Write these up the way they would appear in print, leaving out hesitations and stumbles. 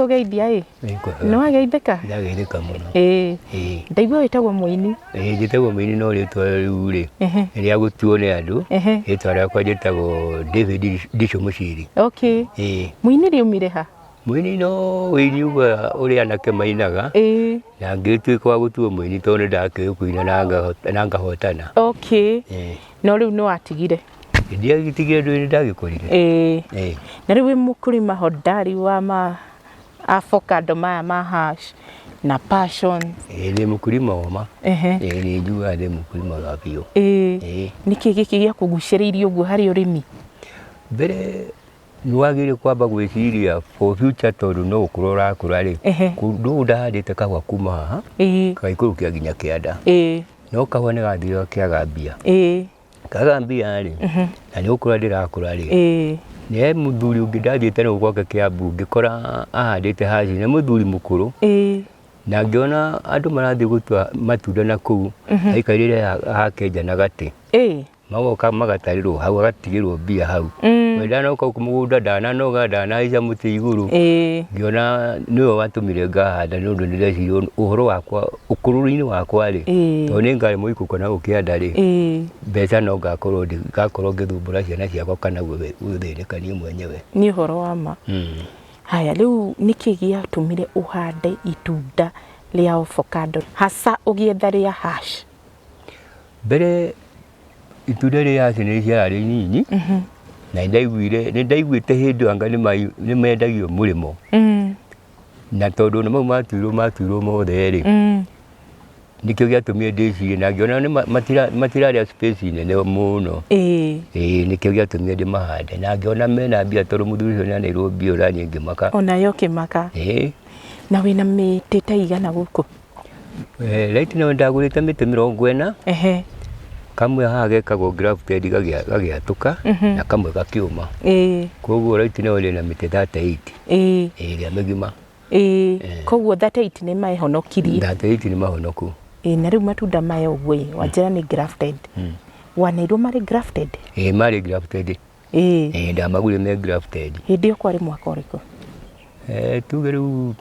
kugeithia no ageithika ndageithika muno ndaigua witagwo muini njitagwo muini no ritwa riu ri ria gutuo ni andu ritwa riakwa njitagwo David Ndicho Muciri muini riumire ha muini no wini uri anake mainaga na ngituika wa gutuo muini tondu ndakikuina na ngahotana no riu no atigire ndiagitigire ndu ndagikorire na riu mukurima hodari wa ma avocado ma hash na passion ni mukurima wama ni njua ni mukurima wa bio niki giki gia kuguciriria uguo hari urimi mbere niwagire kwamba gwiciria for future tondu no ukurora kurari kundu ndahandite kahua kuma haha kaikurukia nginya kianda no kahua ni gathire kiagambia kagambia ri na ni ukura ndirakura ri ni muthuri ungi ndathiite no gwake Kiambu ngikora ahandite haci ni muthuri mukuru na ngiona andu marathi gutua matunda na kuu aikarire hakenja na gati magoka magatarirwo hau agatigirwo mbia hau wendana uka kumugunda ndananoga ndanaica muti iguru ngiona niwe watumire ngahanda nundu ndireciria uhoro wakwa ukururi-ini wakwa ri to ni ngari muikuko na ukianda ri mbeca no ngakorwo ngithumbura ciana ciakwa kana guthirikania mwenyewe ni uhoro wa ma haya riu niki giatumire uhande itunda ria avocado hasa ugietha ria hash mbere itunda ria hash ni ciarĩ nyinyi na ndaiguite hindi anga ni mendagio murimo na tondu mau matuirwo mothe ri nikio giatumire ndicirie na ngiona ni matiraria space nene muno nikio giatumire ndimahande na ngiona mena mbia tondu muthuri ucio ni aneirwo mbia uranie ngimaka onayo kimaka na wina miti ta igana guku right now ndagurite miti 40 kamwe haha gekagwo grafted gagiatuka na kamwe gakiuma koguo right now ri na miti 38 ria migima koguo 38 ni mahonokirie 38 ni mahonoku na riu matunda maya uguo wajira ni grafted waneirwo mari grafted mari grafted ndamagure me grafted hindi yo kwari mwaka uriku tuge riu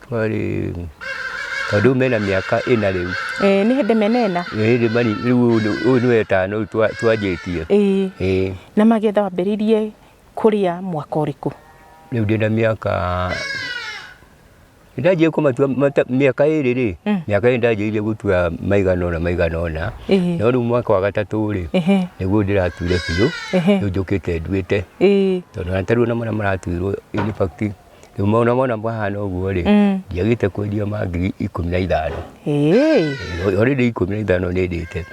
twari tondu mena miaka ina riu ni hindi menena hindi mani riu uyu ni wetano twanjitie na magetha wambiririe kuria mwaka uriku riu ndina miaka ndajie kumatua miaka iri ri miaka iri ndajirie gutua maiganona no riu mwaka wa gatatu ri niguo ndiratuire biu riu njukite nduite tondu nataru na maratuirwo in fact riu mona bahana uguo ri ndiagite kwendia mangi 15 already 15 ni ndite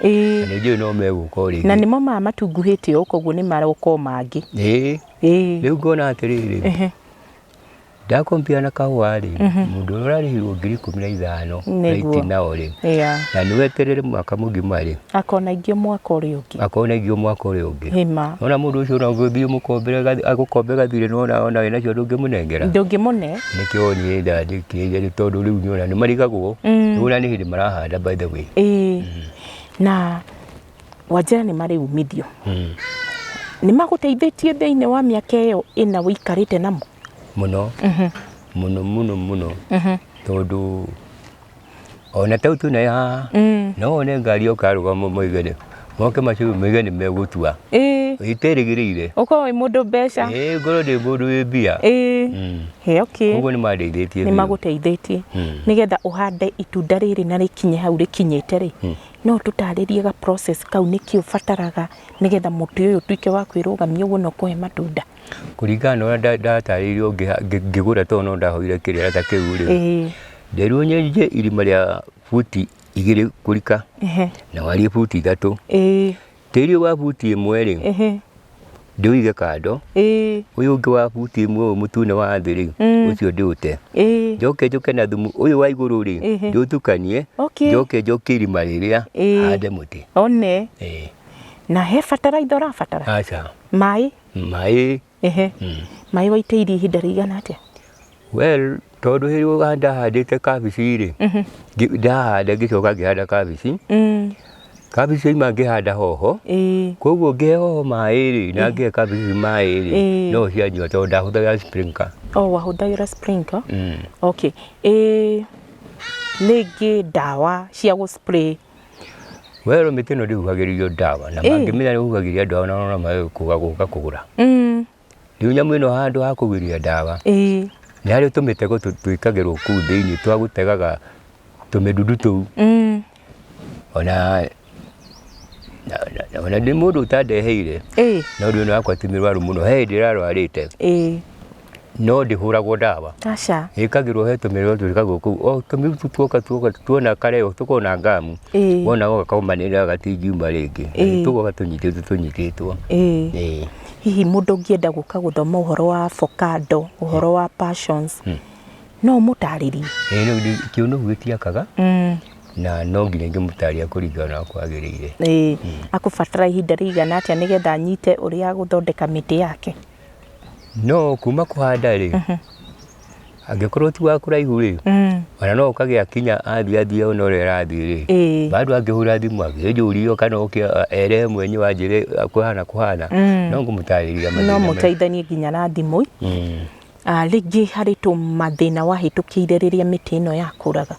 na ndio no meguka ri na nimo matunguhite ukoguo ni marauko mangi riu ngona atiriri ndakompia na kahua ri mundu urarihirwo 15 right now ri na niweterere mwaka mugima ri akona ingio mwaka uri ungi hima ona mundu ucio no guthii mukombere agukombe gathire ona wena cio ndungimunengera nikio ni ndandikire ni tondu riu nyona ni marigagwo ura ni hindi marahanda by the way na wajira ni mari umithio ni maguteithitie thiini wa miaka iyo ina wikarite namo muno tondu ona tau tu na ya no ne ngari okarugama moigene moke macu moigene megutua iterigirire uko mundu mbeca ngoro ndi mundu wi mbia uguo ni maguteithitie nigetha uhande itunda riri na rikinye hau rikinyite ri no tutaririe ga process kau niki ufataraga nigetha mutu uyu tuike wa kwirugamia uguo no kuhe matunda kuringana na ndataririo ngigura tono ndahoire kiria ta kiu ri nderu nyenje irima ria futi 2 kurika na wari futi 3 tiri wa futi 1 ri ndiuige kando uyu ungi wa futi 1 mutune wa thiri ucio ndiute njoke na thumu uyu wa iguru ri ndutukanie njoke irima riria hande muti one na he fertilizer urabatara acha mai mai waitiri ihinda rigana atia well tondu hiri handite kabici ri ndahanda ngicoka ngihanda kabici kabici ima ngihanda hoho koguo ngihe hoho maĩ na ngihe kabici maĩ no cianyua tondũ ndahũthagĩra sprinkler. Wahũthagĩra sprinkler? Okay. Rĩngĩ ndawa cia gũ spray? Wero mĩtĩ ĩno ndĩhuhagĩrio ndawa na mangĩmenya nĩhuhagĩria ndawa na magĩkũga gũka kũgũra. Rĩu nyamũ ĩno handũ ha kũgiria ndawa nĩ harĩ tũmĩtego twĩkagĩrwo kũu thĩinĩ twa gũtegaga tũmĩdudu tũu. Ona ndĩ mũndũ ũtandeheire no rĩu wakwa ti mĩrwaru mũno he ndĩrarwarĩte no ndĩhũragwo ndawa ĩkagĩrwo he tũmĩrĩo twĩkagwo kũu o tũmĩrutu tuoka tuona kareo tũkona ngamu wona gakaũmanĩrĩra gatingiuma rĩngĩ tũgoka tũnyitĩtwo. Hihi mũndũ ũngĩenda gũka gũthoma ũhoro wa avocado, ũhoro wa passions no mũtarĩrie? Kĩu nĩguo gĩtiakaga na no nginya ngĩmũtaria kũringana na kwagĩrĩire. Akũbatara ihinda rĩigana atĩa nĩgetha anyite ũrĩa gũthondeka mĩtĩ yake? No kuma kũhanda rĩ angĩkorwo ti wa kũraihu rĩ ona no ũkagĩa kinya athiĩ ona ũrĩa arathiĩ rĩ bado angĩhũra thimũ angĩnjũria kana ere mwenye wanjĩre kũhana no ngũmũtarĩria no mũteithanie nginya na thimũ. Rĩngĩ harĩ tũmathĩna wahĩtũkĩire rĩrĩa mĩtĩ ĩno yakũraga?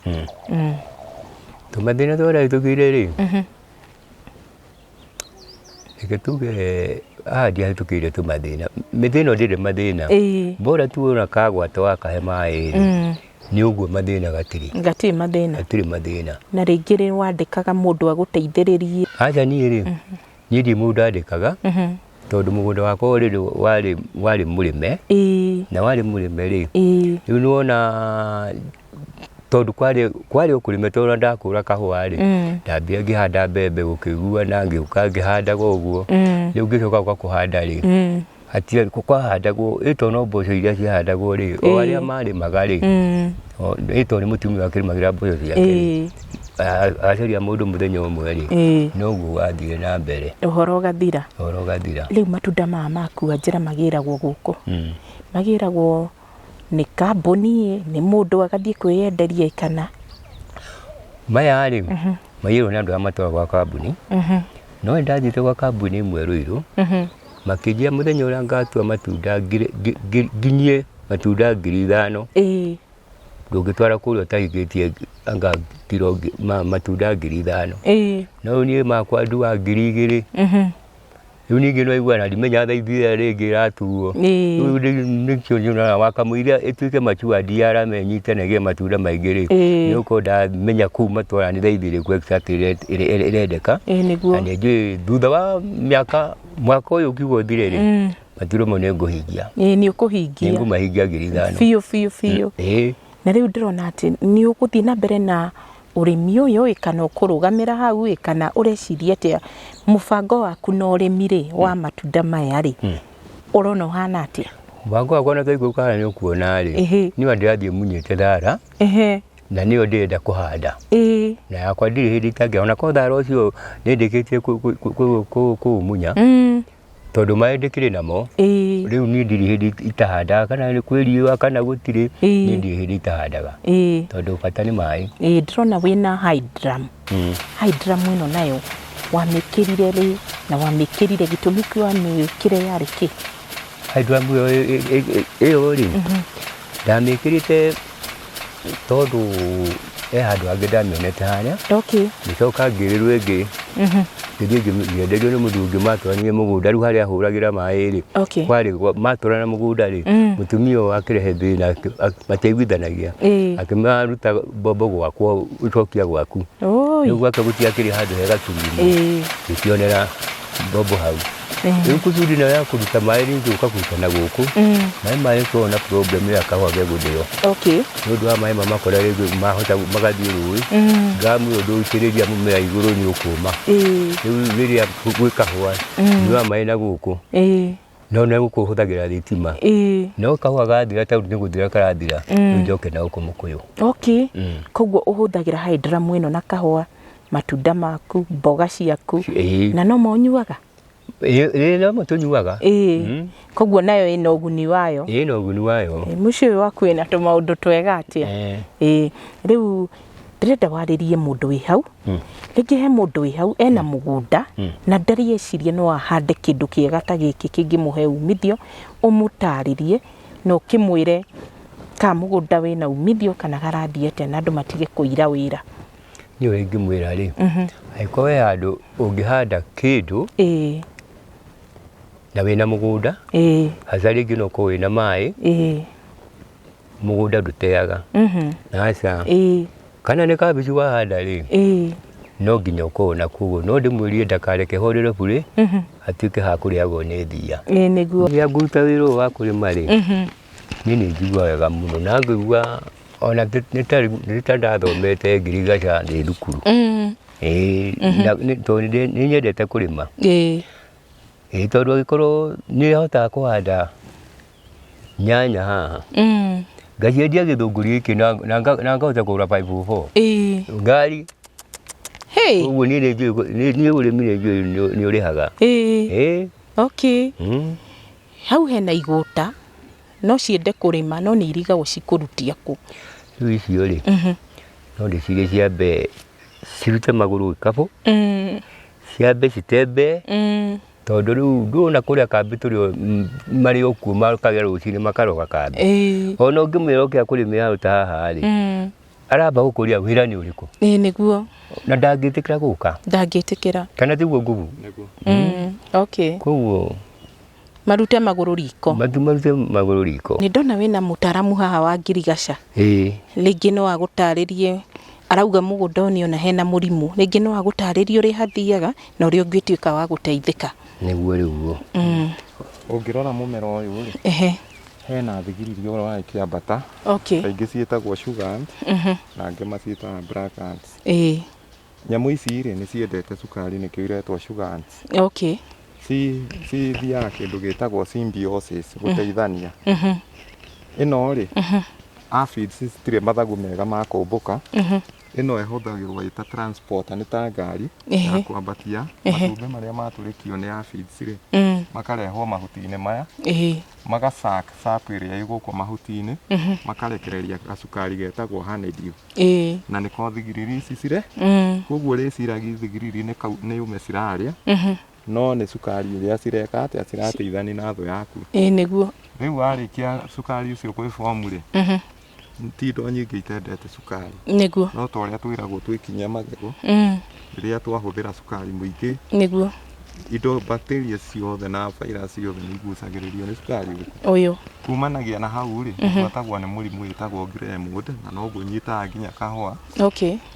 Tũmathĩna twahĩtũkĩire rĩ reke tuge ndiahĩtũkĩire tũmathĩna. Mĩtĩ ĩno ndĩrĩ mathĩna bora tu ona kagwata wakahe maĩ nĩ ũguo mathĩna gatirĩ mathĩna. Na rĩngĩ rĩ wandĩkaga mũndũ agũteithĩrĩrie? Aca niĩ rĩ niĩ ndi mũndũ andĩkaga tondũ mũgũnda wakwa warĩ mũrĩme na warĩ mũrĩme rĩ rĩu nĩwona tondũ kwarĩ ũkũrĩme tondũ ndakũra kahũa rĩ ndambia ngĩhanda mbembe gũkĩiguana ngĩũka ngĩhandaga ũguo rĩu ngĩcoka gũka kũhanda rĩ hatirĩ kwahandagwo ĩto no mboco iria ciahandagwo rĩ o arĩa marĩmaga rĩ ĩto nĩ mũtumia wakĩrĩmagĩra mboco ciake acaria mũndũ mũthenya ũmwe rĩ noguo wathire na mbere ũhoro ũgathira. Rĩu matunda maya maku Wanjĩra magĩragwo gũkũ magĩragwo nĩ kambuni nĩ mũndũ agathiĩ kwĩyenderia kana? Maya rĩ maiyĩrwo nĩ andũ arĩa matwaraga gwa kambuni no ndathiĩte gwa kambuni ĩmwe Rũirũ makĩnjĩra mũthenya ũrĩa ngatua matunda nginyie matunda 5,000 ndũngĩtwara kũrĩa ũtahingĩtie anga kiro matunda 5,000 no niĩ makwa nduaga 2,000. Rĩu ningĩ no aiguana ndimenya thaithia rĩngĩ ratuo rĩu nĩkĩo nyonaga wakamũiria ĩtuĩke machua ndiaramenyite nĩgĩe matunda maingĩ rĩ nĩ ũkorwo ndamenya kũu matwara nĩ thaithi ĩrĩkũ exact ĩrendeka na nĩnjũĩ thutha wa mwaka ũyũ ũkiuga ũthire rĩ matunda mau nĩngũhingia. Nĩ ũkũhingia? Nĩngũmahingia 5,000 biũ. Na rĩu ndĩrona atĩ nĩ ũgũthiĩ na mbere na ũrĩmi ũyũ kana ũkũrũgamĩra hau kana ũreciria atĩa mũbango waku na ũrĩmi rĩ wa matunda maya rĩ ũrona ũhana atĩa? Mũbango wakwa na taigua kana nĩ ũkuona rĩ niĩ ndĩrathiĩ munyĩte thara na nĩyo ndĩrenda kũhanda na yakwa ndirĩ hĩndĩ itangĩona ko thara ũcio nĩndĩkĩtie kũũmunya tondũ maĩ ndĩkĩrĩ namo rĩu niĩ ndirĩ hĩndĩ itahandaga kana nĩ kwĩriũa kana gũtirĩ niĩ ndirĩ hĩndĩ itahandaga tondũ bata nĩ maĩ. Ndĩrona wĩna hydram ĩno nayo wamĩkĩrire rĩ na wamĩkĩrire gĩtũmi kĩa wamĩkĩre yarĩ kĩ? Hydram ĩyo rĩ ndamĩkĩrĩte tondũ handũ hangĩ ndamĩonete harĩa ngĩcoka ngĩrĩrwo ĩngĩ ngĩthiĩ ngĩenderio nĩ mũthuri matwaranie mũgũnda rĩu harĩa ahũragĩra maĩ rĩ kwarĩ matwarana mũgũnda rĩ mũtumia ũyũ akĩrehe thĩna mateiguithanagia akĩmaruta mbombo gwakwa ũcokia gwaku rĩu gwake gũtiakĩrĩ handũ hega tururu ngĩkĩonera mbombo hau rĩu kusudi nayo ya kũruta maĩ nĩngĩũka kũruta na gũkũ maĩ twarĩ na problem ya kahũa gegũthĩo nĩ ũndũ wa maĩ mamakora rĩngĩ mahota magathiĩ rũĩ ngamu ĩyo ndũitĩrĩria mũmera igũrũ nĩ ũkũma rĩu rĩrĩa gwĩ kahũa nyua maĩ na gũkũ no nĩ gũkũhũthagĩra thitima no kahũa gathira tondũ nĩ gũthira karathira rĩu njoke na gũkũ mũkũyũ. Koguo ũhũthagĩra hydram ĩno na kahũa matunda maku mboga ciaku na no monyuaga? No tũnyuaga. Koguo nayo ĩna ũguni wayo? Ĩna ũguni wayo. Mũciĩ ũyũ waku ĩna tũmaũndũ twega atĩa? Rĩu ndirenda waririe mundu wi hau rĩngĩ he mundu wi hau ena mugunda na ndari ecirie no ahande kindu kiega ta giki kingimuhe umithio umutaririe no kimwire ka mugunda wina umithio kana garathiete na andu matige kuira wira ni we ngimwira ri aiko we andu ungihanda kindu na wina mugunda hazari ngino ko wina mai mugunda nduteaga na aca kana ni kabici wahanda ri no nginya ukona kuguo no ndimwirie ndakareke horere bure atuike ha kuriagwo ni thia niguo ya nguruta wira wa kurima ri ni njigua wega muno na ngigua ona nitathomete ngirigaca ni thukuru ni nyendete kurima tondu agikorwo ni hotaga kuhanda nyanya haha ngaciendia githunguri giki na ngahota kugura 504 ngari uguo ni urimi ni urihaga okay hau hena iguta no ciende kurima no ni irigagwo cikurutia ku riu icio ri no ndicirie ciambe cirute maguru ikabu ciambe citembe tondu riu ndona kuria kambi turio mari okuo makagia rucini makaroga kambi ona ngimwira ukia kurimira ruta haha ri aramba gukuria wira ni uriku niguo na ndangitikira guka ndangitikira kana tiguo nguvu okay koguo marute maguru riko marute maguru riko ni ndona wina mutaramu haha wa ngirigaca ringi no agutaririe arauga mugunda oni na hena murimu ringi no agutaririe uri hathiaga na uri ungituika wa guteithika niguo riu ungirora mumera uyu ri hena thigiriri ora wa kiambata kaingi cietagwo sugar ant na angi macietaga black ants nyamu ici ri ni ciendete cukari ni kiuretwo sugar ants si thiaga kindu gitagwo symbiosis guteithania ino ri aphids citire mathagu mega ma kumbuka ino ehuthagirwo ita transporter ni ta ngari ya kwambatia matumbi maria maturikio ni aphids ri makarehwo mahuti-ini maya magasack sap iria iguko mahuti-ini makarekereria gacukari getagwo honeydew na niko thigiriri ici cire koguo riciragia thigiriri ni ume ciraria no ni cukari iria cireka atia cirateithania na thu yaku niguo riu warikia cukari ucio kwi form ri ti ndo nyingi itendete cukari niguo no to ria twiragwo twikinya magego riria twahuthira cukari muingi niguo indo bacteria ciothe na virus ciothe ni igucagiririo ni cukari uyu kumanagia na hau ri twatagwo ni murimu witagwo grey mold na no gunyitaga nginya kahua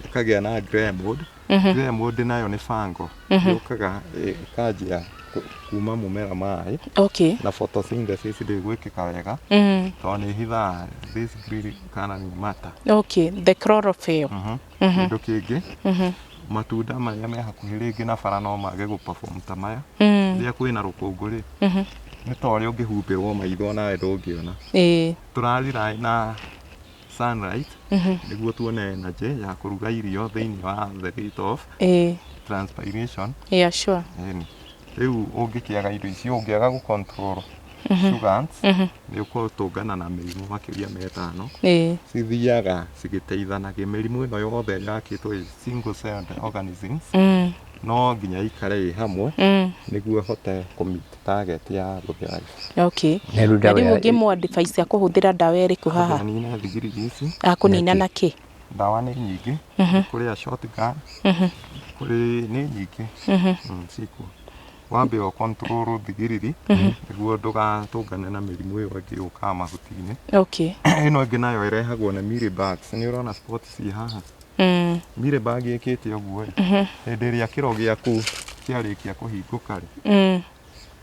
ikagia na grey mold grey mold nayo ni fango yukaga kanjia kuma mumera mai na photosynthesis ndigwikika wega to ni hitha this green kana ni mata the chlorophyll indo kingi matunda maria me hakuhi ringi na bara no mage gu perform ta maya ria kwina rukungu ri ni to ri ungihumbirwo maitho nawe ndungiona turarira na sunlight niguo tuone energy ya kuruga irio thiini wa the rate of transpiration sure riu ungikiaga indo icio ungiaga gu control sugars ni ukutungana na mirimu makiria metano cithiaga cigiteithanagia mirimu ino yothe yakitwo single celled organisms no nginya ikare hamwe niguo hote kumit target ya guthira riu ngimwa advice ya kuhuthira dawa iriku haha nina thigiriri ici akunina na ki dawa ni nyingi kuri shotgun kuri ni nyingi ciku wambe o control thigiriri niguo ndugatungane na mirimu iyo ingi uka mahuti-ini ino ingi nayo irehagwo na mealybugs ni urona spot ci haha mealybug ikite uguo hindi iria kiro giaku kiarikia kuhinguka ri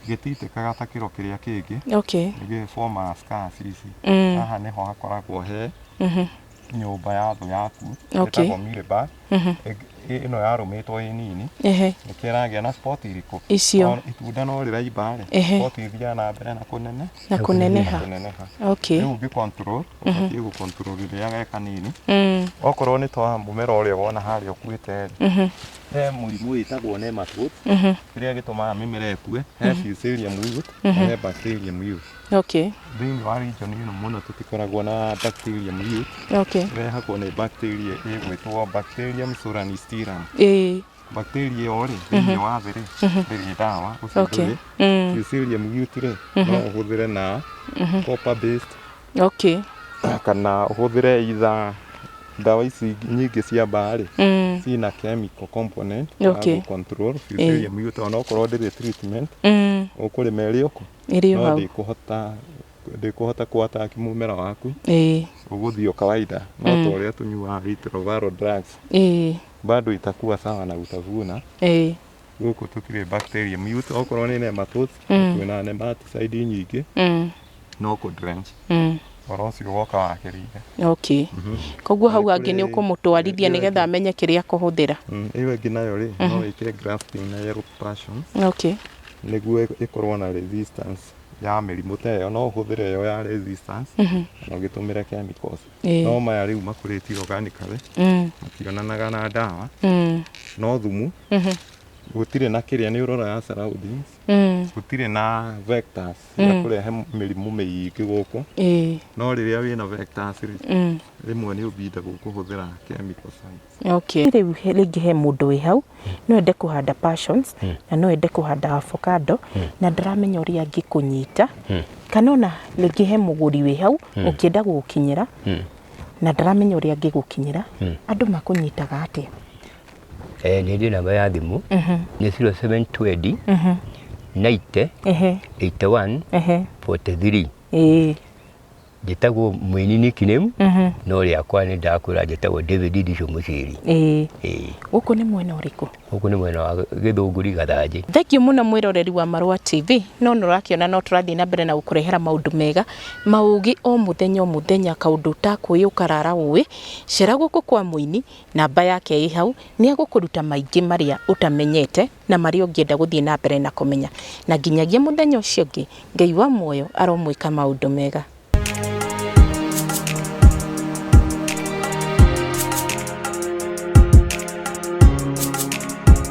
gititikaga ta kiro kiria kingi nigi forma scars ici haha niho hakoragwo he nyumba ya thu yaku etagwo mealybug ino yarumitwo ĩ nini nikĩragĩa na spot irĩkũ icio itunda no rĩraimba spot ithiaga na mbere na kũneneha okay rĩu ũngĩ control ũbatiĩ gũ control rĩrĩa kanini okorwo nĩ twa mũmera ũrĩa wona harĩa ũkuĩte he mũrimũ wĩtagwo nematode kĩrĩa gĩtũmaga mĩmera ĩkue he Fusarium wilt na he Bacterium wilt okay thĩinĩ wa region ĩno mũno tũtikoragwo na Bacterium wilt okay rehagwo nĩ bacteria ĩgwĩtwo Bacterium solanistirum bacteria ĩyo rĩ thĩinĩ wa thĩ rĩ ndĩrĩ ndawa ũcio Fusarium wilt rĩ no ũhũthĩre na copper based okay kana ũhũthĩre either ndawa ici nyingĩ cia mbaa rĩ cina chemical component ya control Fusarium wilt ona okorwo ndĩrĩ treatment ũkũrĩma ĩrĩ ũkũ no ndĩkũhota kũ-attack mũmera waku ũgũthiĩ o kawaida no ta ũrĩa tũnyuaga retroviral drugs bado itakuwa sawa na utavuna gũkũ tũtirĩ Bacterium wilt okorwo nĩ nematodes twĩna nematicide nyingĩ no kũ-drench oro ũcio woka wakĩrĩire okay koguo hau hangĩ nĩ ũkũmũtwarithia nĩgetha amenye kĩrĩa kũhũthĩra ĩyo ĩngĩ nayo rĩ no wĩkĩre grafting na yellow passion okay nĩguo ĩkorwo na resistance ya mĩrimũ ta ĩyo no ũhũthĩre ĩyo ya resistance na ũgĩtũmĩre chemicals no maya rĩu makũrĩtio organically mationanaga na ndawa no thumu gũtirĩ na kĩrĩa nĩ ũroraga surroundings gũtirĩ na vectors ya kũrehe mĩrimũ mĩingĩ gũkũ no rĩrĩa wĩna vectors rĩmwe nĩ ũbinda gũkũhũthĩra chemical science okay rĩu rĩngĩ he mũndũ wĩ hau no ende kũhanda passions na no ende kũhanda avocado na ndaramenya ũrĩa angĩkũnyita kana ona rĩngĩ he mũgũri wĩ hau ũkĩenda gũkinyĩra na ndaramenya ũrĩa angĩgũkinyĩra andũ makũnyitaga atĩa nĩ ndĩ namba ya thimũ nĩ 0720 90 81 43 njĩtagwo mũini nickname no rĩakwa nĩ ndakwĩra njĩtagwo David Ndicio Mũciri gũkũ nĩ mwena ũrĩkũ gũkũ nĩ mwena wa Gĩthũngũri Gathanjĩ thengiũ mũno mwĩroreri wa Marũa TV no nĩũrakĩona no tũrathiĩ na mbere na gũkũrehera maũndũ mega maũgĩ o mũthenya kaũndũ ũtakwĩ ũkarara ũĩ cera gũkũ kwa mũini namba yake ĩ hau nĩ agũkũruta maingĩ marĩa ũtamenyete na marĩa ũngĩenda gũthiĩ na mbere na kũmenya na nginyagia mũthenya ũcio ũngĩ Ngai wa muoyo aromwĩka maũndũ mega.